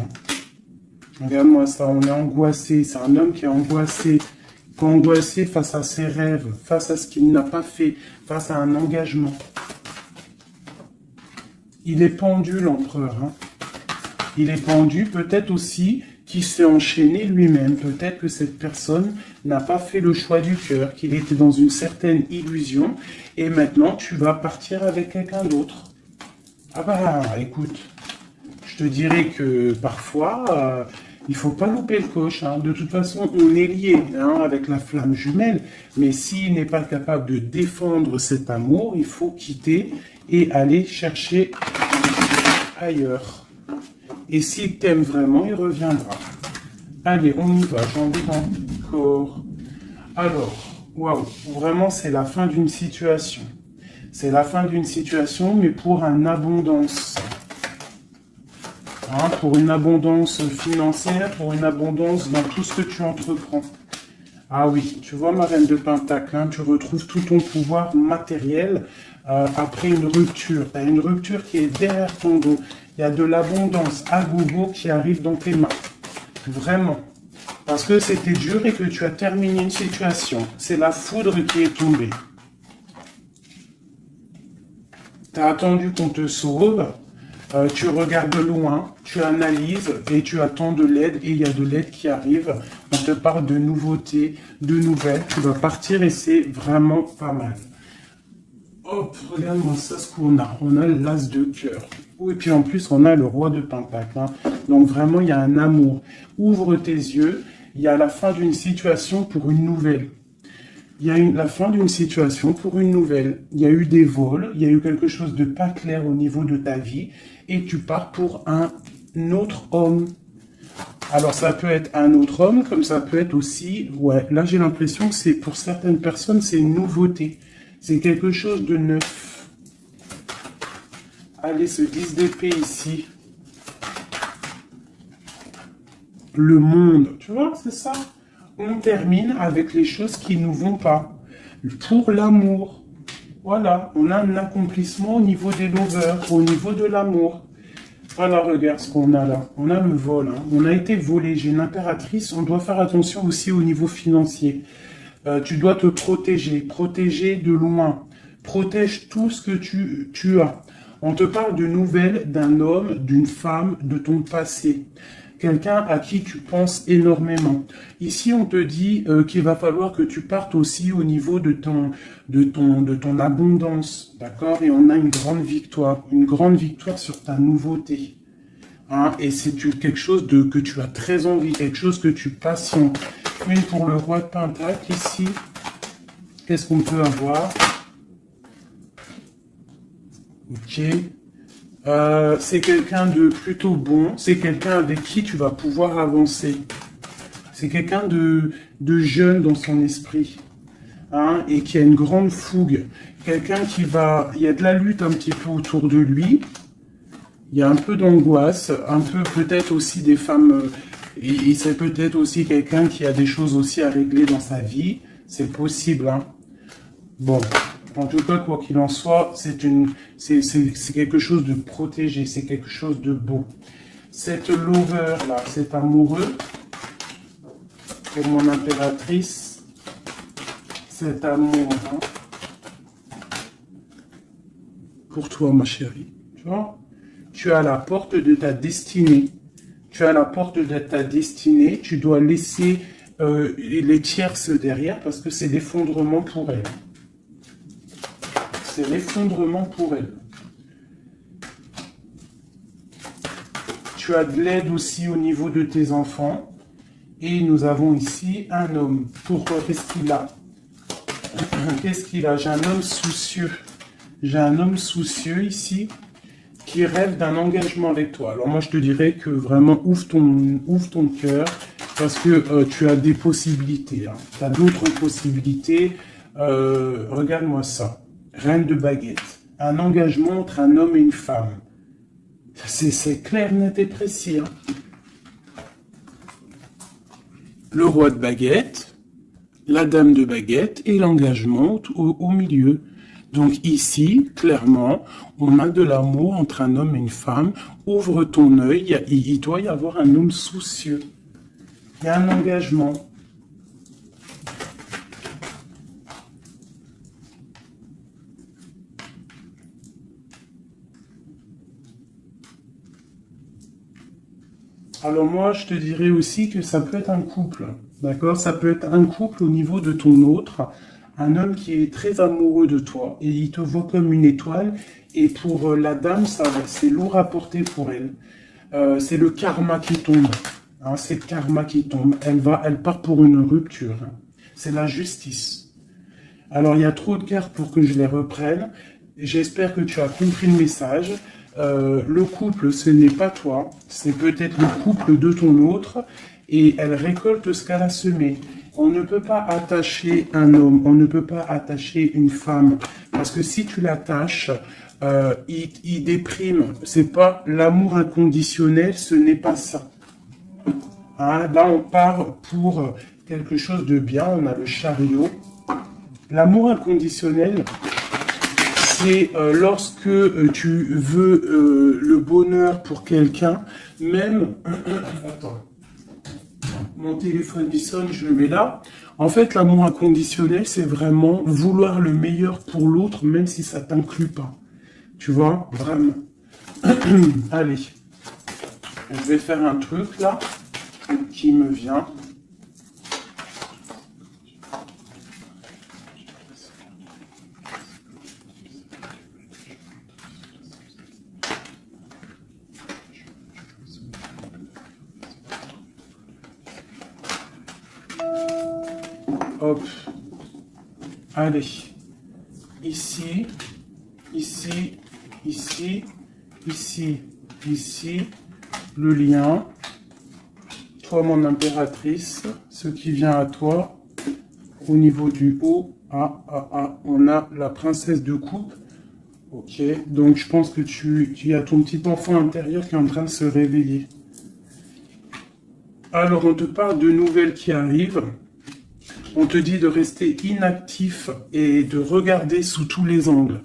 Regarde-moi ça, on est angoissé. C'est un homme qui est angoissé. Angoissé face à ses rêves, face à ce qu'il n'a pas fait, face à un engagement. Il est pendu, l'empereur. Hein. Il est pendu, peut-être aussi qu'il s'est enchaîné lui-même. Peut-être que cette personne n'a pas fait le choix du cœur, qu'il était dans une certaine illusion. Et maintenant, tu vas partir avec quelqu'un d'autre. Ah bah, écoute, je te dirais que parfois, il faut pas louper le coche. Hein. De toute façon, on est lié hein, avec la flamme jumelle. Mais s'il n'est pas capable de défendre cet amour, il faut quitter et aller chercher ailleurs. Et s'il t'aime vraiment, il reviendra. Allez, on y va, j'en ai encore. Alors, waouh, vraiment, c'est la fin d'une situation. C'est la fin d'une situation, mais pour une abondance. Hein, pour une abondance financière, pour une abondance dans tout ce que tu entreprends. Ah oui, tu vois ma reine de Pentacle, hein, tu retrouves tout ton pouvoir matériel après une rupture. Tu as une rupture qui est derrière ton dos. Il y a de l'abondance à gogo qui arrive dans tes mains. Vraiment. Parce que c'était dur et que tu as terminé une situation. C'est la foudre qui est tombée. Tu as attendu qu'on te sauve. Tu regardes loin, tu analyses et tu attends de l'aide et il y a de l'aide qui arrive. On te parle de nouveautés, de nouvelles. Tu vas partir et c'est vraiment pas mal. Hop, regarde-moi ça ce qu'on a. On a l'as de cœur. Et puis en plus, on a le roi de pentacle. Hein. Donc vraiment, il y a un amour. Ouvre tes yeux. Il y a la fin d'une situation pour une nouvelle. Il y a la fin d'une situation pour une nouvelle. Il y a eu des vols, il y a eu quelque chose de pas clair au niveau de ta vie et tu pars pour un autre homme. Alors ça peut être un autre homme, comme ça peut être aussi... Ouais, là j'ai l'impression que c'est pour certaines personnes, c'est une nouveauté. C'est quelque chose de neuf. Allez, ce 10 d'épée ici. Le monde, tu vois, c'est ça. On termine avec les choses qui ne nous vont pas. Pour l'amour. Voilà, on a un accomplissement au niveau des lovers, au niveau de l'amour. Voilà, regarde ce qu'on a là. On a le vol, hein. On a été volé. J'ai une impératrice. On doit faire attention aussi au niveau financier. Tu dois te protéger. Protéger de loin. Protège tout ce que tu as. On te parle de nouvelles d'un homme, d'une femme, de ton passé. Quelqu'un à qui tu penses énormément. Ici, on te dit qu'il va falloir que tu partes aussi au niveau de ton abondance, d'accord? Et on a une grande victoire sur ta nouveauté. Hein? Et c'est quelque chose que tu as très envie, quelque chose que tu patientes. Une pour le roi de pentacle, ici. Qu'est-ce qu'on peut avoir? Ok. C'est quelqu'un de plutôt bon, c'est quelqu'un avec qui tu vas pouvoir avancer. C'est quelqu'un de jeune dans son esprit, hein, et qui a une grande fougue. Quelqu'un qui va... Il y a de la lutte un petit peu autour de lui, il y a un peu d'angoisse, un peu peut-être aussi des femmes... et c'est peut-être aussi quelqu'un qui a des choses aussi à régler dans sa vie, c'est possible, hein. Bon... En tout cas, quoi qu'il en soit, c'est quelque chose de protégé, c'est quelque chose de beau. Cette lover-là, cet amoureux, pour mon impératrice, cet amour, hein, pour toi, ma chérie, tu vois, tu as la porte de ta destinée. Tu as la porte de ta destinée, tu dois laisser les tierces derrière parce que c'est l'effondrement pour elle. C'est l'effondrement pour elle. Tu as de l'aide aussi au niveau de tes enfants. Et nous avons ici un homme. Pourquoi? Qu'est-ce qu'il a? Qu'est-ce qu'il a? J'ai un homme soucieux. J'ai un homme soucieux ici qui rêve d'un engagement avec toi. Alors moi, je te dirais que vraiment, ouvre ton cœur parce que tu as des possibilités. Hein. Tu as d'autres possibilités. Regarde-moi ça. Reine de baguette. Un engagement entre un homme et une femme. C'est clair, net et précis. Hein. Le roi de baguette, la dame de baguette et l'engagement au milieu. Donc ici, clairement, on a de l'amour entre un homme et une femme. Ouvre ton œil, il doit y avoir un homme soucieux. Il y a un engagement. Alors moi, je te dirais aussi que ça peut être un couple, d'accord? Ça peut être un couple au niveau de ton autre, un homme qui est très amoureux de toi et il te voit comme une étoile. Et pour la dame, c'est lourd à porter pour elle. C'est le karma qui tombe, hein, c'est le karma qui tombe. Elle part pour une rupture. Hein. C'est la justice. Alors il y a trop de cartes pour que je les reprenne. J'espère que tu as compris le message. Le couple, ce n'est pas toi, c'est peut-être le couple de ton autre, et elle récolte ce qu'elle a semé. On ne peut pas attacher un homme, on ne peut pas attacher une femme, parce que si tu l'attaches, il déprime. C'est pas l'amour inconditionnel, ce n'est pas ça. Hein, là, on part pour quelque chose de bien, on a le chariot. L'amour inconditionnel, c'est lorsque tu veux le bonheur pour quelqu'un, même... Attends. mon téléphone il sonne, je le mets là. En fait, l'amour inconditionnel, c'est vraiment vouloir le meilleur pour l'autre, même si ça t'inclut pas. Tu vois, vraiment. Allez, je vais faire un truc là qui me vient. Hop. Allez. Ici, ici, ici, ici, ici. Le lien. Toi, mon impératrice. Ce qui vient à toi. Au niveau du haut. On a la princesse de coupe. Ok. Donc, je pense que tu as ton petit enfant intérieur qui est en train de se réveiller. Alors, on te parle de nouvelles qui arrivent. On te dit de rester inactif et de regarder sous tous les angles.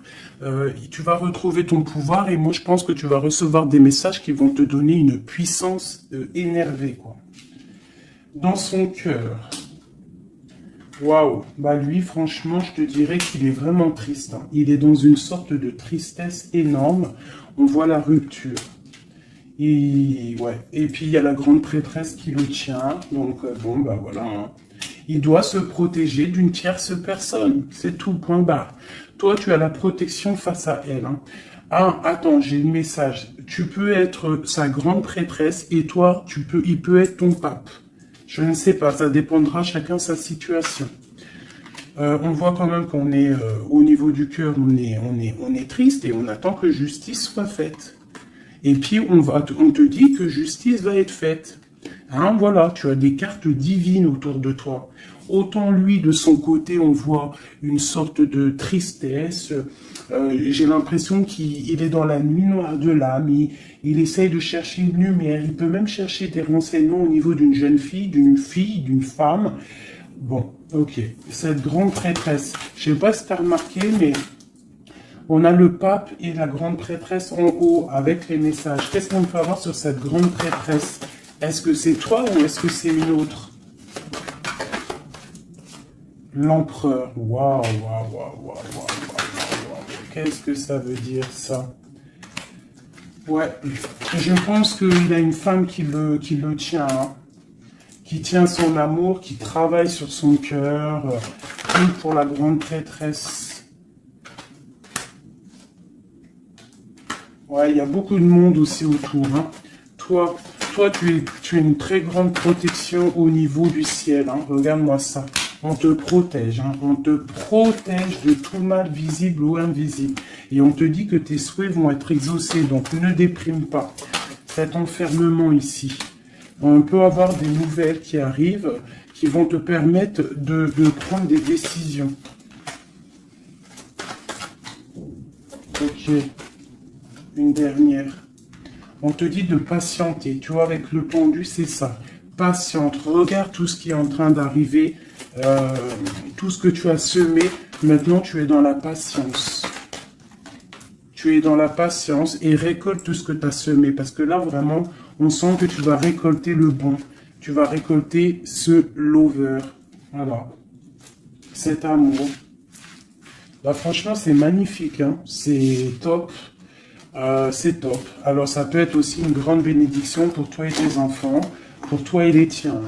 Tu vas retrouver ton pouvoir et moi je pense que tu vas recevoir des messages qui vont te donner une puissance énervée, quoi. Dans son cœur. Waouh. Bah lui, franchement, je te dirais qu'il est vraiment triste. Hein. Il est dans une sorte de tristesse énorme. On voit la rupture. Et puis il y a la grande prêtresse qui le tient. Donc bon, bah voilà. Hein. Il doit se protéger d'une tierce personne. C'est tout, point barre. Toi, tu as la protection face à elle. Hein. Ah, attends, j'ai le message. Tu peux être sa grande prêtresse et toi, il peut être ton pape. Je ne sais pas, ça dépendra chacun sa situation. On voit quand même qu'on est au niveau du cœur, on est triste et on attend que justice soit faite. Et puis on te dit que justice va être faite. Hein, voilà, tu as des cartes divines autour de toi. Autant lui, de son côté, on voit une sorte de tristesse. J'ai l'impression qu'il est dans la nuit noire de l'âme. Il essaye de chercher une lumière. Il peut même chercher des renseignements au niveau d'une jeune fille, d'une femme. Bon, ok. Cette grande prêtresse. Je sais pas si tu as remarqué, mais on a le pape et la grande prêtresse en haut avec les messages. Qu'est-ce qu'on peut avoir sur cette grande prêtresse ? Est-ce que c'est toi ou est-ce que c'est une autre ? L'empereur. Waouh. Qu'est-ce que ça veut dire, ça ? Ouais, je pense qu'il a une femme qui le tient, hein, qui tient son amour, qui travaille sur son cœur, comme pour la grande prêtresse. Ouais, il y a beaucoup de monde aussi autour, hein. Toi, tu es une très grande protection au niveau du ciel. Hein. Regarde-moi ça. On te protège. Hein. On te protège de tout mal visible ou invisible. Et on te dit que tes souhaits vont être exaucés. Donc ne déprime pas. Cet enfermement ici. On peut avoir des nouvelles qui arrivent qui vont te permettre de prendre des décisions. Ok. Une dernière. On te dit de patienter. Tu vois, avec le pendu, c'est ça. Patiente. Regarde tout ce qui est en train d'arriver. Tout ce que tu as semé. Maintenant, tu es dans la patience. Tu es dans la patience et récolte tout ce que tu as semé. Parce que là, vraiment, on sent que tu vas récolter le bon. Tu vas récolter ce lover. Voilà. Cet amour. Bah, franchement, c'est magnifique. Hein. C'est top. C'est top. Alors, ça peut être aussi une grande bénédiction pour toi et tes enfants, pour toi et les tiens.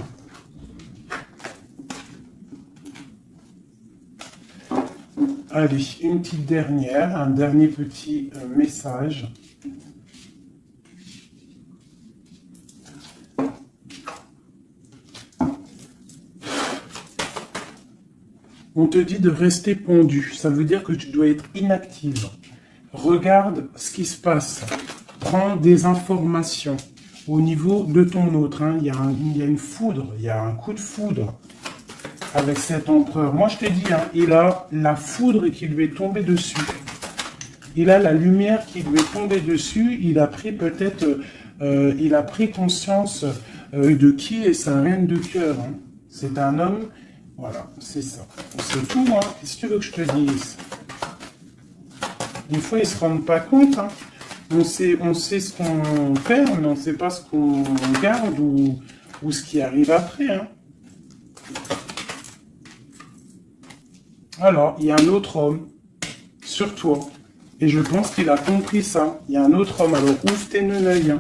Allez, une petite dernière, un dernier petit message. On te dit de rester pendu. Ça veut dire que tu dois être inactive. Regarde ce qui se passe. Prends des informations au niveau de ton autre. Hein. Il y a une foudre, il y a un coup de foudre avec cet empereur. Moi, je te dis, hein, il a la foudre qui lui est tombée dessus. Il a la lumière qui lui est tombée dessus. Il a pris peut-être, il a pris conscience de qui est sa reine de cœur. Hein. C'est un homme. Voilà, c'est ça. C'est tout. Hein. Qu'est-ce que tu veux que je te dise ? Des fois, ils ne se rendent pas compte. Hein. On sait ce qu'on perd, mais on ne sait pas ce qu'on garde ou ou ce qui arrive après. Hein. Alors, il y a un autre homme sur toi. Et je pense qu'il a compris ça. Il y a un autre homme. Alors, ouvre tes œil.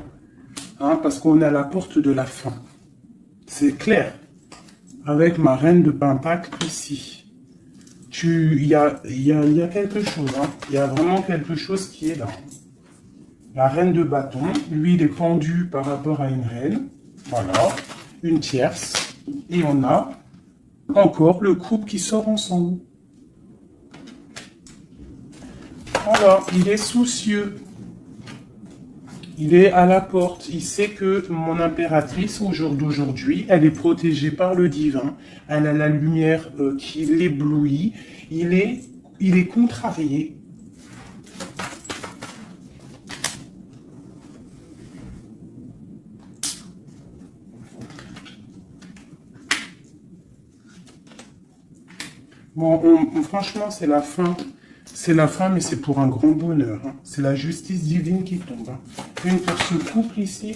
Hein, parce qu'on est à la porte de la fin. C'est clair. Avec ma reine de Pentacle ici. Il y a quelque chose. Hein. Il y a vraiment quelque chose qui est là. La reine de bâton. Lui, il est pendu par rapport à une reine. Voilà. Une tierce. Et on a encore le couple qui sort ensemble. Alors, il est soucieux. Il est à la porte. Il sait que mon impératrice, au jour d'aujourd'hui, elle est protégée par le divin. Elle a la lumière qui l'éblouit. Il est contrarié. Bon, franchement, c'est la fin. C'est la fin, mais c'est pour un grand bonheur. Hein. C'est la justice divine qui tombe. Hein. Une pour ce couple ici.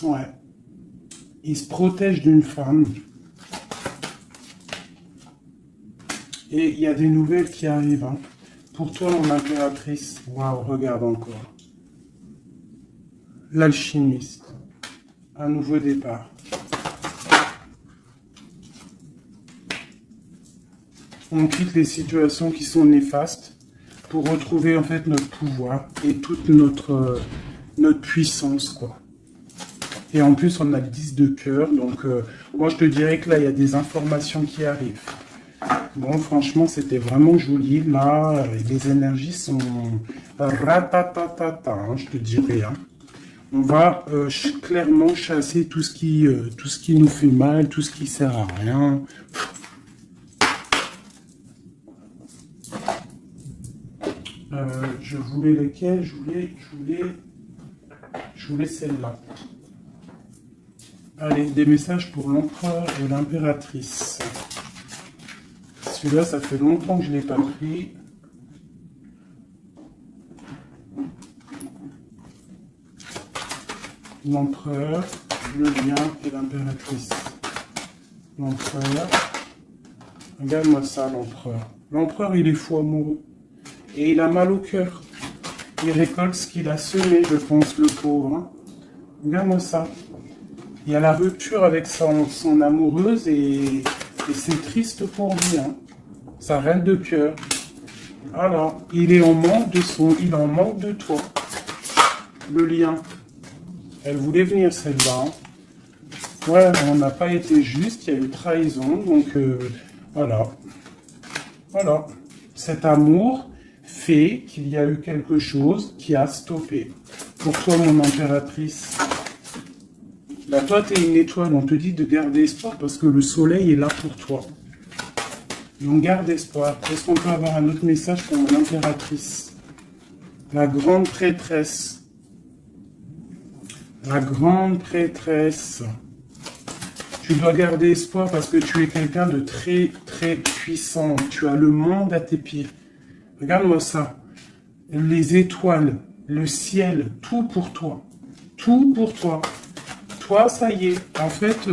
Ouais. Il se protège d'une femme. Et il y a des nouvelles qui arrivent. Hein. Pour toi, mon impératrice, waouh, regarde encore. L'alchimiste. Un nouveau départ. On quitte les situations qui sont néfastes pour retrouver en fait notre pouvoir et toute notre puissance, quoi. Et en plus, on a le 10 de cœur, donc moi je te dirais que là, il y a des informations qui arrivent. Bon, franchement, c'était vraiment joli. Là, les énergies sont ratatatata, hein, je te dirais. Hein. On va clairement chasser tout ce qui nous fait mal, tout ce qui sert à rien. Je voulais lesquelles? Je voulais celle-là. Allez, des messages pour l'empereur et l'impératrice. Celui-là, ça fait longtemps que je ne l'ai pas pris. L'empereur, le lien et l'impératrice. L'empereur. Regarde-moi ça, l'empereur. L'empereur, il est fou amoureux. Et il a mal au cœur. Il récolte ce qu'il a semé, je pense, le pauvre. Hein. Regarde-moi ça. Il y a la rupture avec son amoureuse et c'est triste pour lui. Hein. Sa reine de cœur. Alors, il est en manque il en manque de toi. Le lien. Elle voulait venir celle-là. Hein. Ouais, on n'a pas été juste, il y a eu trahison, donc voilà. Voilà. Cet amour fait qu'il y a eu quelque chose qui a stoppé. Pour toi, mon impératrice. Là, toi, tu es une étoile, on te dit de garder espoir parce que le soleil est là pour toi. Donc, garde espoir. Est-ce qu'on peut avoir un autre message pour mon impératrice? La grande prêtresse. La grande prêtresse. Tu dois garder espoir parce que tu es quelqu'un de très, très puissant. Tu as le monde à tes pieds. Regarde-moi ça. Les étoiles, le ciel, tout pour toi. Tout pour toi. Toi, ça y est. En fait,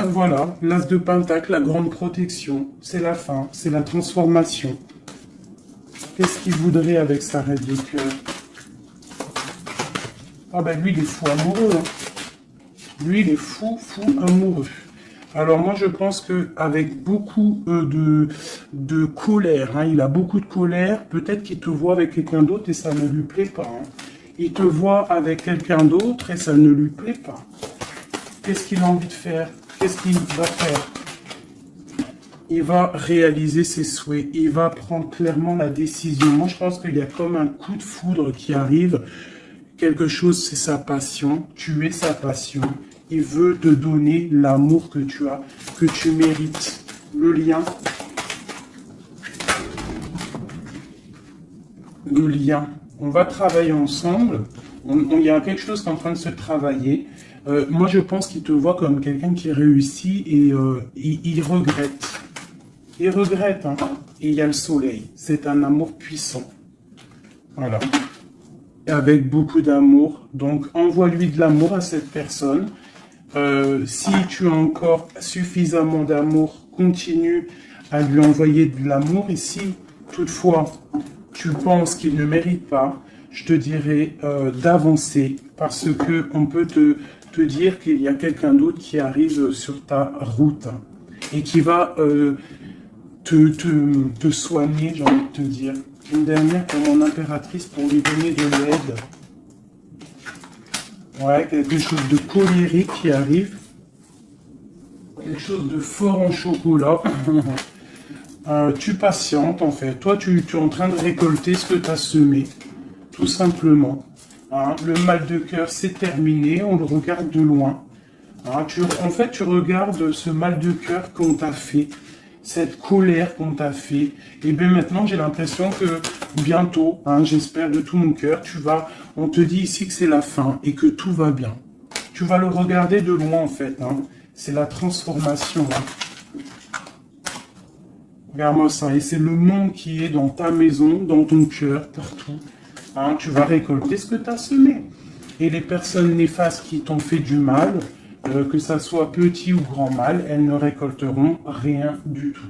voilà. L'as de Pentacle, la grande protection. C'est la fin. C'est la transformation. Qu'est-ce qu'il voudrait avec sa reine de cœur? Ah ben lui, il est fou amoureux. Hein. Lui, il est fou amoureux. Alors moi, je pense qu'avec beaucoup de colère, hein, il a beaucoup de colère, peut-être qu'il te voit avec quelqu'un d'autre et ça ne lui plaît pas. Hein. Il te voit avec quelqu'un d'autre et ça ne lui plaît pas. Qu'est-ce qu'il a envie de faire? Qu'est-ce qu'il va faire? Il va réaliser ses souhaits. Il va prendre clairement la décision. Moi, je pense qu'il y a comme un coup de foudre qui arrive. Quelque chose, c'est sa passion. Tu es sa passion. Il veut te donner l'amour que tu as, que tu mérites. Le lien. Le lien. On va travailler ensemble. Il y a quelque chose qui est en train de se travailler. Moi, je pense qu'il te voit comme quelqu'un qui réussit et il regrette. Il regrette, hein. Et il y a le soleil. C'est un amour puissant. Voilà. Avec beaucoup d'amour. Donc, envoie-lui de l'amour à cette personne. Si tu as encore suffisamment d'amour, continue à lui envoyer de l'amour. Et si, toutefois, tu penses qu'il ne mérite pas, je te dirais d'avancer parce que on peut te dire qu'il y a quelqu'un d'autre qui arrive sur ta route et qui va te soigner, j'ai envie de te dire. Une dernière pour mon impératrice pour lui donner de l'aide. Ouais, quelque chose de colérique qui arrive. Quelque chose de fort en chocolat. Tu patientes en fait. Toi, tu es en train de récolter ce que tu as semé. Tout simplement. Hein, le mal de cœur, c'est terminé. On le regarde de loin. Hein, en fait, tu regardes ce mal de cœur qu'on t'a fait. Cette colère qu'on t'a fait. Et bien maintenant, j'ai l'impression que bientôt, hein, j'espère de tout mon cœur, on te dit ici que c'est la fin et que tout va bien. Tu vas le regarder de loin en fait. Hein. C'est la transformation. Hein. Regarde-moi ça. Et c'est le monde qui est dans ta maison, dans ton cœur, partout. Hein, tu vas récolter ce que tu as semé. Et les personnes néfastes qui t'ont fait du mal, que ça soit petit ou grand mal, elles ne récolteront rien du tout.